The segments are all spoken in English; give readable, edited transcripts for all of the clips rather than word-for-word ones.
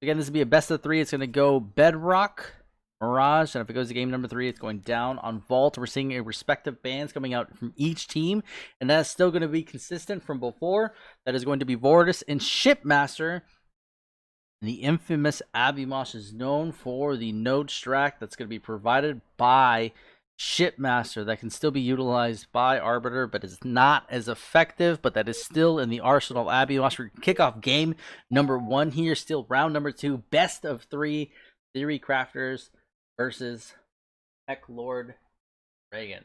Again, this will be a best of 3. It's going to go Bedrock, Mirage, and if it goes to game number 3, it's going down on Vault. We're seeing a respective bands coming out from each team, and that's still going to be consistent from before. That is going to be Vortis and Shipmaster. The infamous Abumosh is known for the node stack that's going to be provided by Shipmaster that can still be utilized by Arbiter, but is not as effective, but that is still in the arsenal of Abumosh. We kick off game number 1 here, still round number 2, best of 3, TheoryCrafters versus ReyLord Reygan.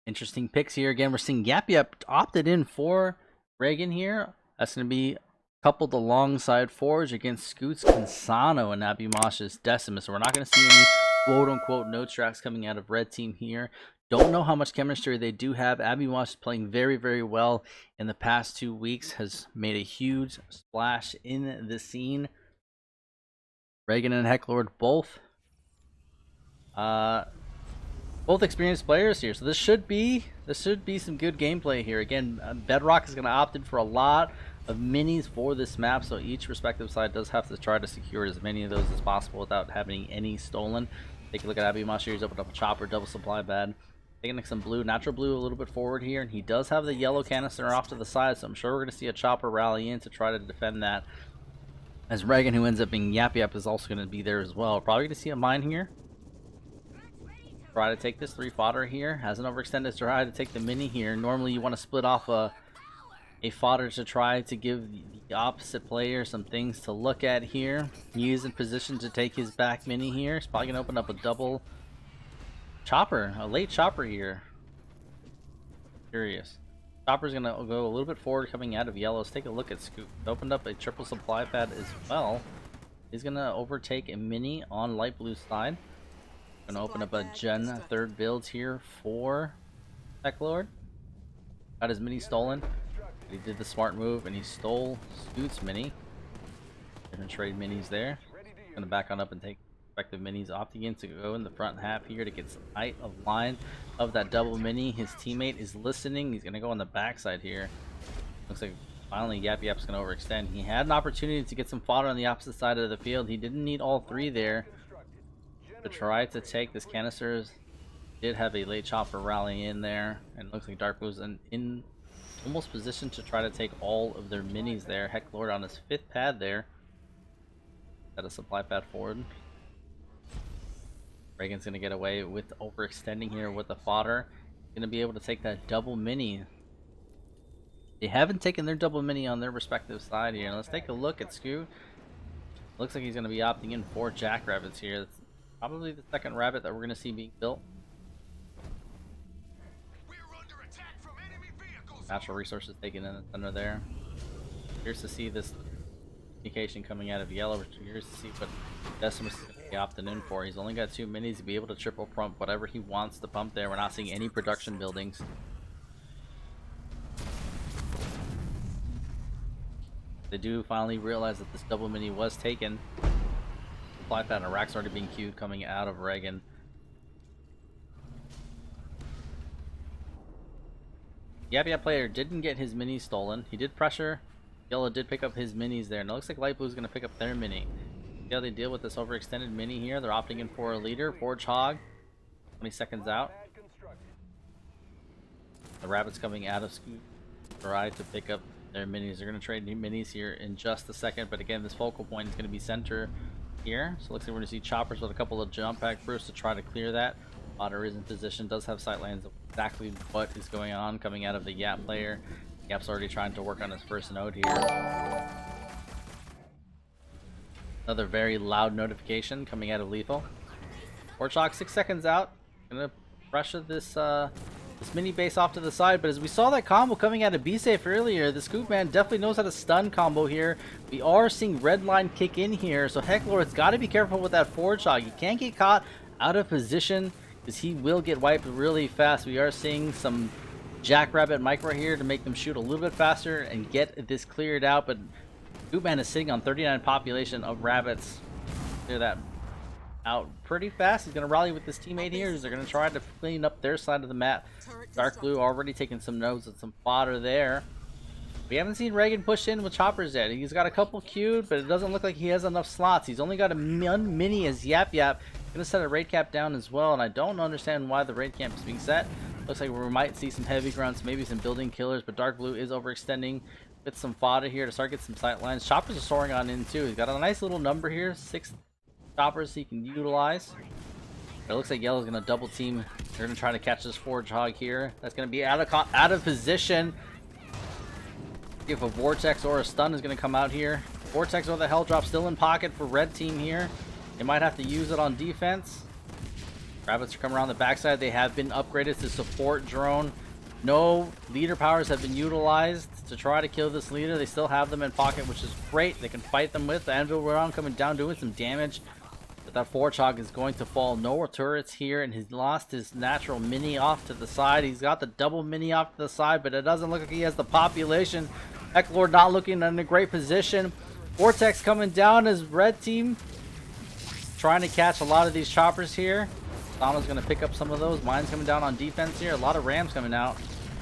Interesting picks here. Again, we're seeing Yap opted in for Reygan here. That's going to be coupled alongside Forge against Scootman2 and Abumosh's Decimus. So we're not going to see any quote-unquote node tracks coming out of red team here. Don't know how much chemistry they do have. Abumosh is playing very, very well in the past 2 weeks. Has made a huge splash in the scene. Reygan and ReyLord both experienced players here. So this should be some good gameplay here. Again, Bedrock is going to opt in for a lot of minis for this map, so each respective side does have to try to secure as many of those as possible without having any stolen. Take a look at Abumosh here. He's opened up a chopper, double supply bed. Taking some blue, natural blue a little bit forward here, and he does have the yellow canister off to the side, so I'm sure we're going to see a chopper rally in to try to defend that. As Reygan, who ends up being Yap, is also going to be there as well. Probably going to see a mine here. Try to take this 3 fodder here. Has an overextended try to take the mini here. Normally you want to split off a fodder to try to give the opposite player some things to look at here. He is in position to take his back mini here. He's probably going to open up a double chopper, a late chopper here. Curious. Chopper's going to go a little bit forward coming out of yellow. Let's take a look at Scoop. Opened up a triple supply pad as well. He's going to overtake a mini on light blue side. Going to open up a Gen 3rd build here for ReyLord. Got his mini stolen. He did the smart move and he stole Scoot's mini. Gonna trade minis there. Gonna back on up and take effective minis. Opting in to go in the front half here to get some height of line of that double mini. His teammate is listening. He's gonna go on the backside here. Looks like finally Yap's gonna overextend. He had an opportunity to get some fodder on the opposite side of the field. He didn't need all 3 there to try to take this canisters. Did have a late chopper rally in there, and looks like Dark Blue's in almost positioned to try to take all of their minis there. ReyLord on his 5th pad there. Got a supply pad forward. Reygan's gonna get away with overextending here with the fodder. Gonna be able to take that double mini. They haven't taken their double mini on their respective side here. Let's take a look at Scoot. Looks like he's gonna be opting in for jackrabbits here. That's probably the 2nd rabbit that we're gonna see being built. Natural resources taken in the center there. Here's to see this communication coming out of yellow. Here's to see what Decimus is going to be opting in for. He's only got 2 minis to be able to triple pump whatever he wants to pump there. We're not seeing any production buildings. They do finally realize that this double mini was taken. Supply pad and rack's already being queued coming out of Reygan. Yap player didn't get his mini stolen. He did pressure. Yellow did pick up his minis there. And it looks like Light Blue's going to pick up their mini. See how they deal with this overextended mini here. They're opting in for a leader. Forge Hog. 20 seconds out. The rabbits coming out of Scoot try to pick up their minis. They're going to trade new minis here in just a second. But again, this focal point is going to be center here. So it looks like we're going to see choppers with a couple of jump pack bursts to try to clear that. Otter is in position, does have sight lines of exactly what is going on coming out of the Yap player. Yap's already trying to work on his first node here. Another very loud notification coming out of Lethal. Warchok 6 seconds out. Gonna pressure this this mini base off to the side, but as we saw that combo coming out of B-Safe earlier, the Scootman definitely knows how to stun combo here. We are seeing red line kick in here, so ReyLord's got to be careful with that forward shot. You can't get caught out of position because he will get wiped really fast. We are seeing some Jackrabbit micro here to make them shoot a little bit faster and get this cleared out, but Scootman is sitting on 39 population of rabbits. Clear that out pretty fast. He's going to rally with his teammate here. They're going to try to clean up their side of the map. Dark Blue already taking some nodes and some fodder there. We haven't seen Reygan push in with choppers yet. He's got a couple queued, but it doesn't look like he has enough slots. He's only got a mini as Yap Yap. Gonna set a raid cap down as well, and I don't understand why the raid camp is being set. Looks like we might see some heavy grunts, maybe some building killers, but Dark Blue is overextending with some fodder here to start getting some sight lines. Choppers are soaring on in too. He's got a nice little number here, 6 choppers he can utilize. But it looks like Yellow's gonna double team. They're gonna try to catch this Forge Hog here. That's gonna be out of position. If a Vortex or a Stun is going to come out here. Vortex or the Hell Drop still in pocket for red team here. They might have to use it on defense. Rabbits are coming around the backside. They have been upgraded to support drone. No leader powers have been utilized to try to kill this leader. They still have them in pocket, which is great. They can fight them with the Anvil round coming down, doing some damage. But that Forge Hog is going to fall. No turrets here, and he's lost his natural mini off to the side. He's got the double mini off to the side, but it doesn't look like he has the population. ReyLord not looking in a great position. Vortex coming down as red team trying to catch a lot of these choppers here. Sama's going to pick up some of those. Mines coming down on defense here. A lot of rams coming out.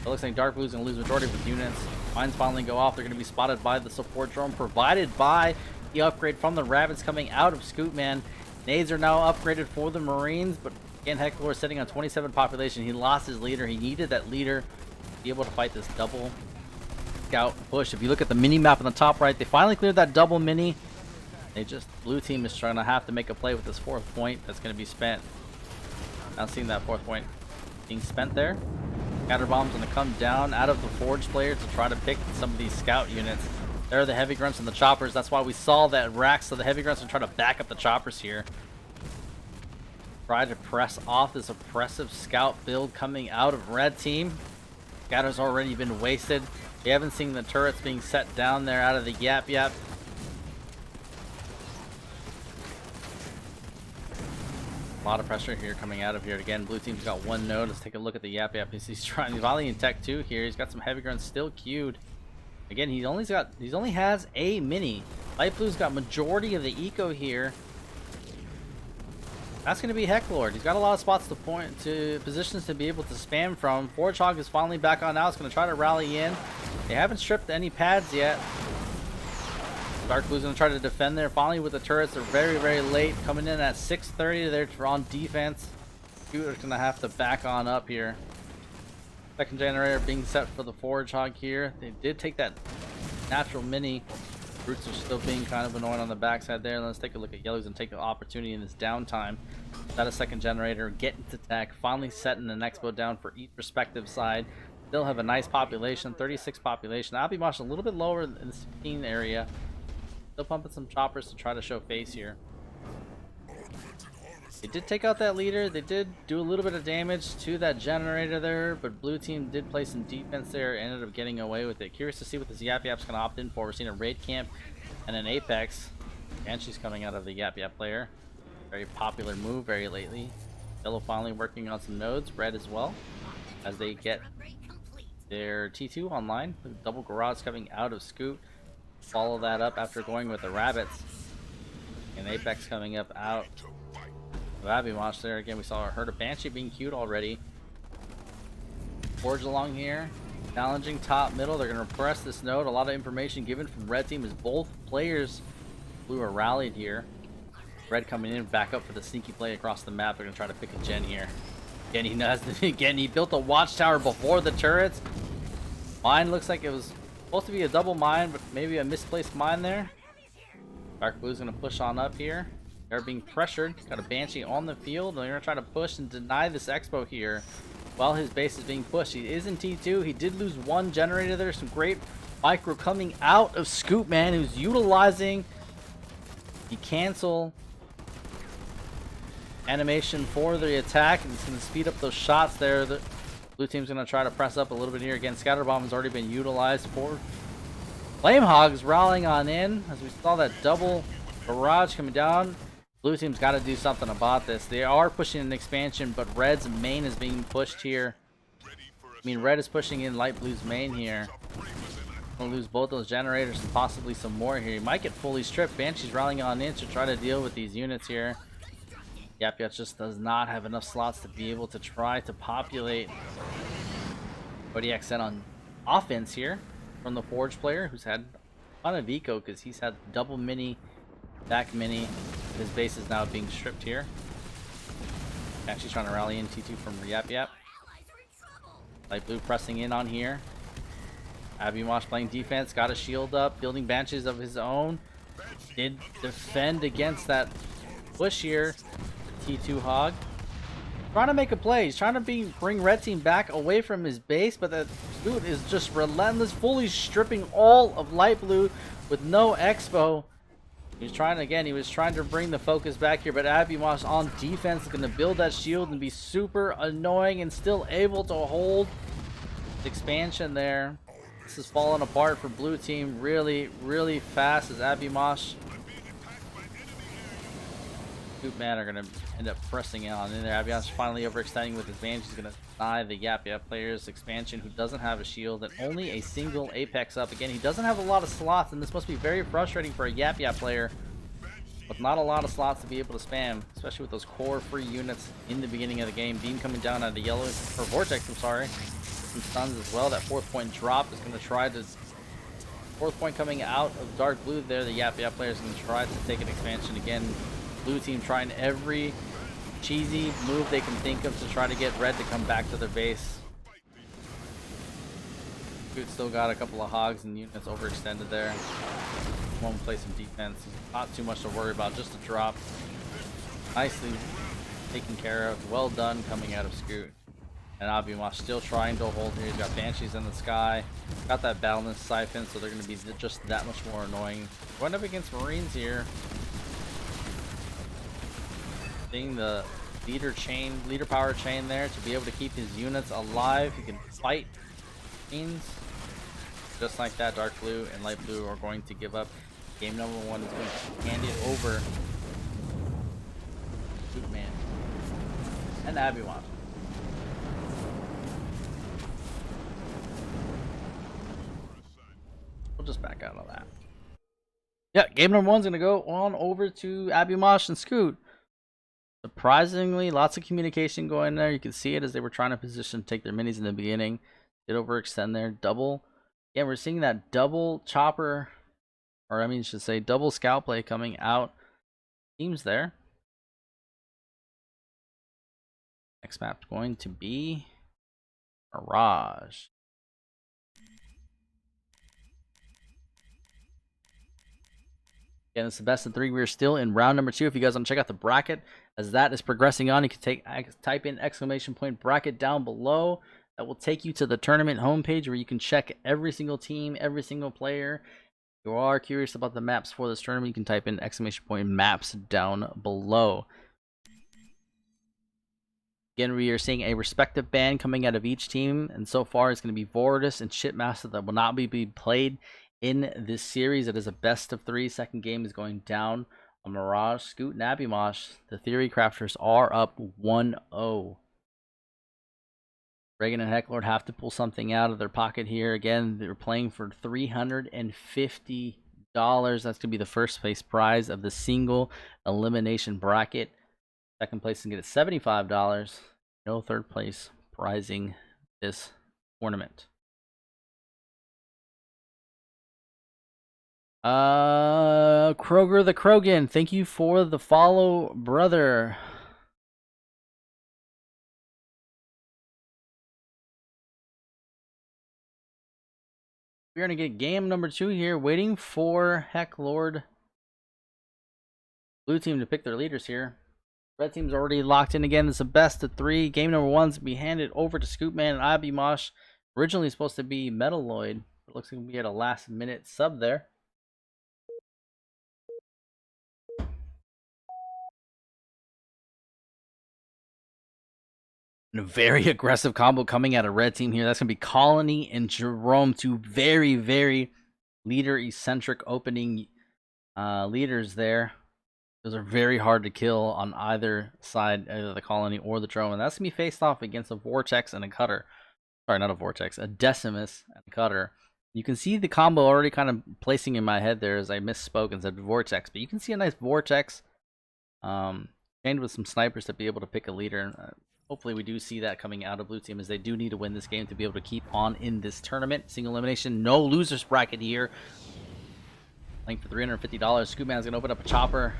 It looks like Dark Blue's going to lose majority of his units. Mines finally go off. They're going to be spotted by the support drone provided by the upgrade from the rabbits coming out of Scootman. Nades are now upgraded for the Marines, but again, ReyLord is sitting on 27 population. He lost his leader. He needed that leader to be able to fight this double scout push. If you look at the mini map on the top right, they finally cleared that double mini. Blue team is trying to have to make a play with this 4th point that's going to be spent. Not seeing that 4th point being spent there. Scatter bomb's going to come down out of the Forge player to try to pick some of these scout units. There are the heavy grunts and the choppers. That's why we saw that rack. So the heavy grunts are trying to back up the choppers here. Try to press off this oppressive scout build coming out of red team. Scatter's already been wasted. We haven't seen the turrets being set down there out of the Yap Yap. A lot of pressure here coming out of here. Again, blue team's got 1 node. Let's take a look at the Yap Yap. He's trying volley in tech 2 here. He's got some heavy grunts still queued. Again, he only has a mini. Light blue's got majority of the eco here. That's going to be ReyLord. He's got a lot of spots to point to, positions to be able to spam from. Forge Hog is finally back on now. It's going to try to rally in. They haven't stripped any pads yet. Dark Blue's going to try to defend there. Finally with the turrets. They're very, very late. Coming in at 6:30. They're on defense. Shooter's going to have to back on up here. Second generator being set for the Forge Hog here. They did take that natural mini. Roots are still being kind of annoying on the backside there. Let's take a look at Yellows and take an opportunity in this downtime. Set a second generator, get into tech, finally setting an expo down for each respective side. Still have a nice population, 36 population. Abumosh a little bit lower in the 16 area. Still pumping some choppers to try to show face here. They did take out that leader. They did do a little bit of damage to that generator there, but blue team did play some defense there, ended up getting away with it. Curious to see what this Yap Yap's going to opt in for. We're seeing a raid camp and an apex. And she's coming out of the Yap Yap player. Very popular move very lately. Yellow finally working on some nodes. Red as well, as they get their T2 online. Double garage coming out of Scoot. Follow that up after going with the rabbits. And apex coming up out of Abumosh there. Again, we saw a herd of Banshee being queued already. Forge along here. Challenging top middle. They're going to press this node. A lot of information given from red team as both players blue are rallied here. Red coming in back up for the sneaky play across the map. They're going to try to pick a gen here. Again, he built a watchtower before the turrets. Mine looks like it was supposed to be a double mine, but maybe a misplaced mine there. Dark Blue's going to push on up here. They're being pressured. Got a Banshee on the field. They're going to try to push and deny this expo here while his base is being pushed. He is in T2. He did lose 1 generator there. Some great micro coming out of Scootman, who's utilizing the cancel animation for the attack, and it's going to speed up those shots there. The blue team's going to try to press up a little bit here. Again, Scatter Bomb has already been utilized for Flame Hogs rallying on in, as we saw that double barrage coming down. Blue team's got to do something about this. They are pushing an expansion, but red's main is being pushed here. I mean, red is pushing in light blue's main here. Gonna lose both those generators and possibly some more here. He might get fully stripped. Banshee's rallying on in to try to deal with these units here. Yap Yap just does not have enough slots to be able to try to populate. Kodiak set on offense here. from the Forge player, who's had a ton of eco because he's had double mini, back mini. His base is now being stripped here. Actually trying to rally in T2 from Yap Yap. Light blue pressing in on here. Abumosh playing defense, got a shield up, building banshees of his own. Did defend against that push here. T2 Hog. Trying to make a play. He's trying to bring red team back away from his base, but that Scoot is just relentless, fully stripping all of light blue with no expo. He was trying to bring the focus back here, but Abumosh on defense is going to build that shield and be super annoying and still able to hold the expansion there. This is falling apart for blue team really, really fast as Abumosh. Scootman are going to end up pressing on in there. Abumosh finally overextending with his advantage. He's going to deny the Yap Yap player's expansion, who doesn't have a shield and only a single Apex up. Again, he doesn't have a lot of slots, and this must be very frustrating for a Yap Yap player with not a lot of slots to be able to spam, especially with those core free units in the beginning of the game. Beam coming down on the yellow, or Vortex, I'm sorry. Some stuns as well. That 4th point drop is going to try to... 4th point coming out of dark blue there. The Yap Yap player is going to try to take an expansion again. Blue team trying every cheesy move they can think of to try to get red to come back to their base. Dude still got a couple of hogs and units overextended there. Won't play some defense. Not too much to worry about, just a drop. Nicely taken care of. Well done coming out of Scoot. And Abumosh still trying to hold here. He's got Banshees in the sky. Got that Balance Siphon, so they're going to be just that much more annoying. Going up against Marines here. Seeing the leader power chain there to be able to keep his units alive. He can fight Marines. Just like that, dark blue and light blue are going to give up. Game number 1 is going to hand it over to Scootman and Abumosh. We'll just back out of that. Yeah, game number 1 is going to go on over to Abumosh and Scoot. Surprisingly, lots of communication going there. You can see it as they were trying to position to take their minis in the beginning. Did overextend there. Double. Yeah, we're seeing that double chopper, or I mean, I should say double scout play coming out. Teams there. Next map going to be Mirage. Again, it's the best of 3. We're still in round number 2. If you guys want to check out the bracket as that is progressing on, you can type in !bracket down below. That will take you to the tournament homepage where you can check every single team, every single player. If you are curious about the maps for this tournament, you can type in !maps down below. Again, we are seeing a respective ban coming out of each team, and so far it's going to be Vortis and Shipmaster that will not be played in this series. It is a best of 3. Second game is going down on Mirage, Scoot, and Abumosh. The TheoryCrafters are up 1-0. Reygan and ReyLord have to pull something out of their pocket here. Again, they're playing for $350. That's going to be the first place prize of the single elimination bracket. Second place is going to get $75. No third place prizing this tournament. Kroger the Krogan, thank you for the follow, brother. We're gonna get game number 2 here, waiting for ReyLord blue team to pick their leaders here. Red team's already locked in again. It's a best of 3. Game number 1's to be handed over to Scootman and Abumosh. Originally supposed to be Metalloid, but looks like we had a last minute sub there. And a very aggressive combo coming out of red team here. That's going to be Colony and Jerome, 2 very, very leader-eccentric opening leaders there. Those are very hard to kill on either side, either the Colony or the Jerome. And that's going to be faced off against a Vortex and a Cutter. Sorry, not a Vortex, a Decimus and a Cutter. You can see the combo already kind of placing in my head there as I misspoke and said Vortex. But you can see a nice Vortex chained with some snipers to be able to pick a leader. Hopefully we do see that coming out of blue team, as they do need to win this game to be able to keep on in this tournament. Single elimination, no losers bracket here. Playing for $350. Scootman's gonna open up a chopper.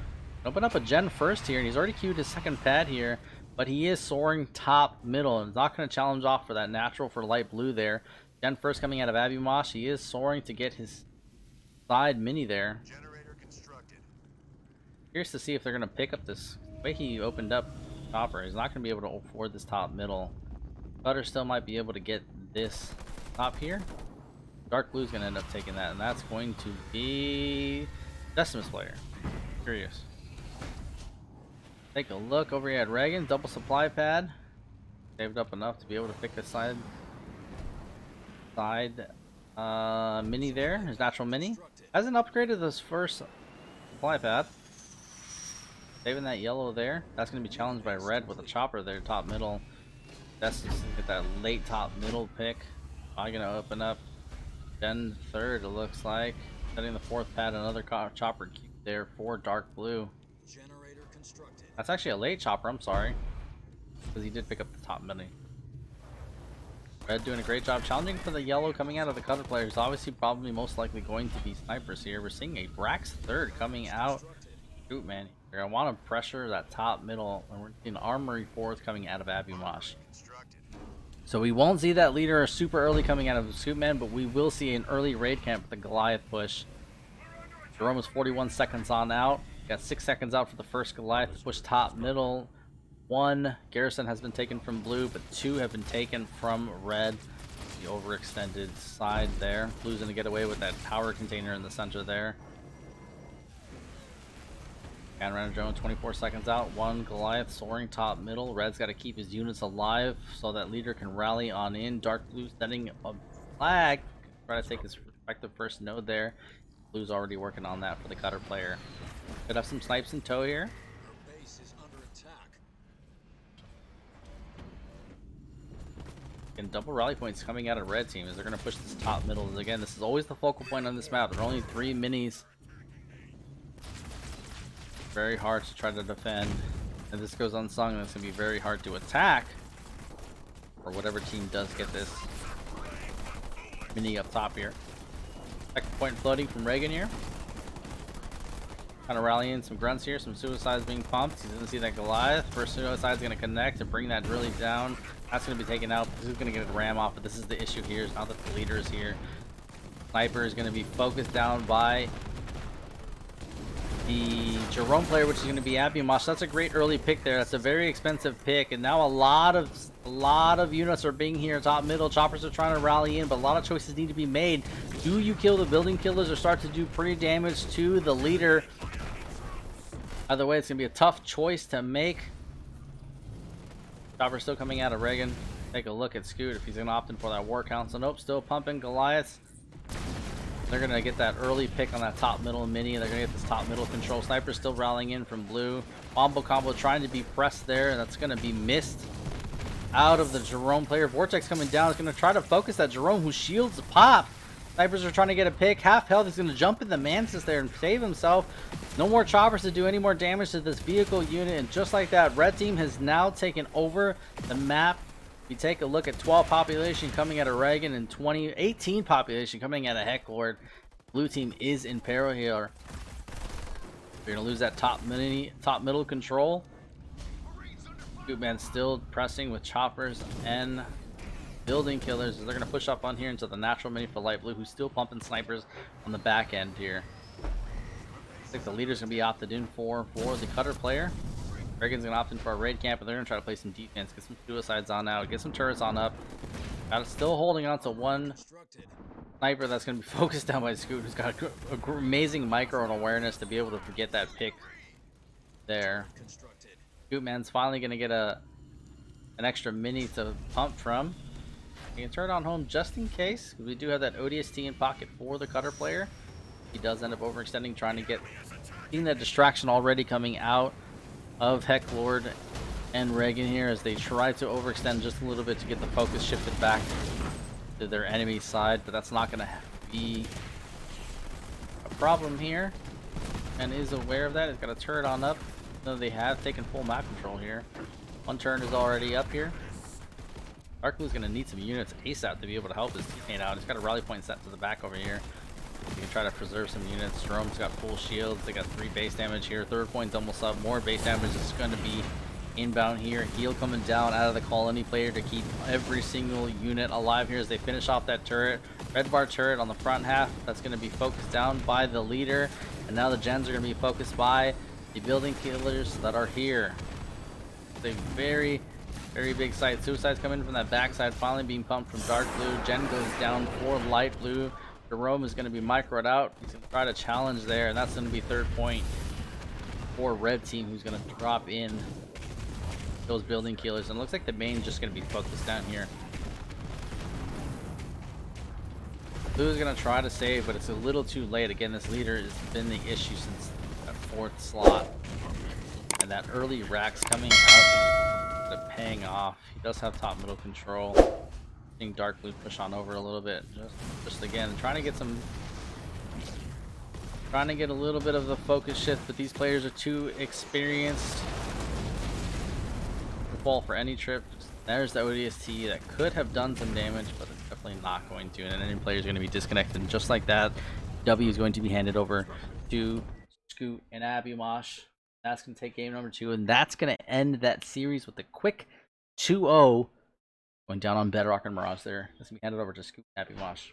Open up a gen first here, and he's already queued his second pad here, but he is soaring top middle and is not going to challenge off for that natural for light blue there. Gen first coming out of Abumosh. He is soaring to get his side mini there. Curious to see if they're going to pick up this. The way he opened up chopper, he's not going to be able to afford this top middle. Cutter still might be able to get this top here. Dark blue's going to end up taking that, and that's going to be Decimus player. Curious. Take a look over here at Reygan, double supply pad. Saved up enough to be able to pick a side mini there, his natural mini. Hasn't upgraded this first supply pad. Saving that yellow there. That's going to be challenged by red with a chopper there, top middle. That's just get that late top middle pick. Probably going to open up Gen third, it looks like. Setting the fourth pad, another chopper cube there for dark blue. That's actually a late chopper, I'm sorry. Because he did pick up the top mini. Red doing a great job challenging for the yellow coming out of the cutter players. Obviously, probably most likely going to be snipers here. We're seeing a Brax third coming out. Shoot, man. You're going to want to pressure that top middle. And we're seeing Armory fourth coming out of Abumosh. So we won't see that leader super early coming out of Scootman, but we will see an early raid camp with the Goliath push. Jerome is 41 seconds on out. Got 6 seconds out for the first Goliath push top middle. 1 garrison has been taken from blue, but 2 have been taken from red. The overextended side there. Blue's gonna get away with that power container in the center there. Panorama drone 24 seconds out. 1 Goliath soaring top middle. Red's got to keep his units alive so that leader can rally on in. Dark blue setting a flag. Try to take his respective first node there. Blue's already working on that for the cutter player. Could have some snipes in tow here. Our base is under attack. And double rally points coming out of red team as they're going to push this top middle. Again, this is always the focal point on this map. There are only 3 minis. Very hard to try to defend. If this goes unsung, it's going to be very hard to attack. Or whatever team does get this mini up top here. Second point floating from Reygan here. Kind of rallying some grunts here, some suicides being pumped. He's going to see that Goliath. First suicide's going to connect and bring that really down. That's going to be taken out. This is going to get a ram off, but this is the issue here. Now that the leader is here, sniper is going to be focused down by the Jerome player, which is going to be Abumosh. That's a great early pick there. That's a very expensive pick, and now a lot of units are being here top middle. Choppers are trying to rally in, but a lot of choices need to be made. Do you kill the building killers or start to do pretty damage to the leader? Either way, it's going to be a tough choice to make. Chopper still coming out of Reygan. Take a look at Scoot if he's going to opt in for that war council. Nope, still pumping Goliaths. They're going to get that early pick on that top middle mini. They're going to get this top middle control. Sniper still rallying in from blue. Wombo combo trying to be pressed there, and that's going to be missed out of the Jerome player. Vortex coming down is going to try to focus that Jerome, whose shields pop. Snipers are trying to get a pick. Half health. He's going to jump in the Mantis there and save himself. No more choppers to do any more damage to this vehicle unit, and just like that, red team has now taken over the map. You take a look at 12 population coming out of Reygan and 18 population coming out of ReyLord. Blue team is in peril here. You're gonna lose that top middle control. Scootman still pressing with choppers and building killers. They're gonna push up on here into the natural mini for light blue, who's still pumping snipers on the back end here. Looks like the leader's gonna be opted in for the cutter player. Reygan's gonna opt in for a raid camp, but they're gonna try to play some defense, get some suicides on out, get some turrets on up. Still holding on to 1 sniper that's gonna be focused down by Scoot, who's got a amazing micro and awareness to be able to get that pick there. Scootman's finally gonna get an extra mini to pump from. You can turn it on home just in case, because we do have that ODST in pocket for the cutter player. He does end up overextending, trying to seeing that distraction already coming out of ReyLord and Reygan here as they try to overextend just a little bit to get the focus shifted back to their enemy side, but that's not going to be a problem here, and is aware of that. It's got a turret on up, though they have taken full map control here. One turn is already up here. Dark Blue's gonna need some units ASAP to be able to help his teammate out. He's got a rally point set to the back over here. You can try to preserve some units. Jerome's got full shields. They got 3 base damage here. Third point's almost up. More base damage is going to be inbound here. Heal coming down out of the colony player to keep every single unit alive here as they finish off that turret. Red bar turret on the front half. That's going to be focused down by the leader. And now the gens are going to be focused by the building killers that are here. It's a very big site. Suicide's coming from that backside, finally being pumped from Dark Blue. Gen goes down for Light Blue. Jerome is going to be microed out. He's going to try to challenge there, and that's going to be third point for Red Team, who's going to drop in those building killers. And it looks like the main's just going to be focused down here. Blue is going to try to save, but it's a little too late. Again, this leader has been the issue since that 4th slot. And that early racks coming out to paying off. He does have top middle control. Seeing Dark Blue push on over a little bit. Just again, trying to get a little bit of the focus shift, but these players are too experienced to fall for any trip. There's the ODST that could have done some damage, but it's definitely not going to. And any player is going to be disconnected. And just like that, W is going to be handed over to Scoot and Abumosh. That's going to take game number 2, and that's going to end that series with a quick 2-0 going down on Bedrock and Mirage there. Let's be handed over to Scoot and Abumosh.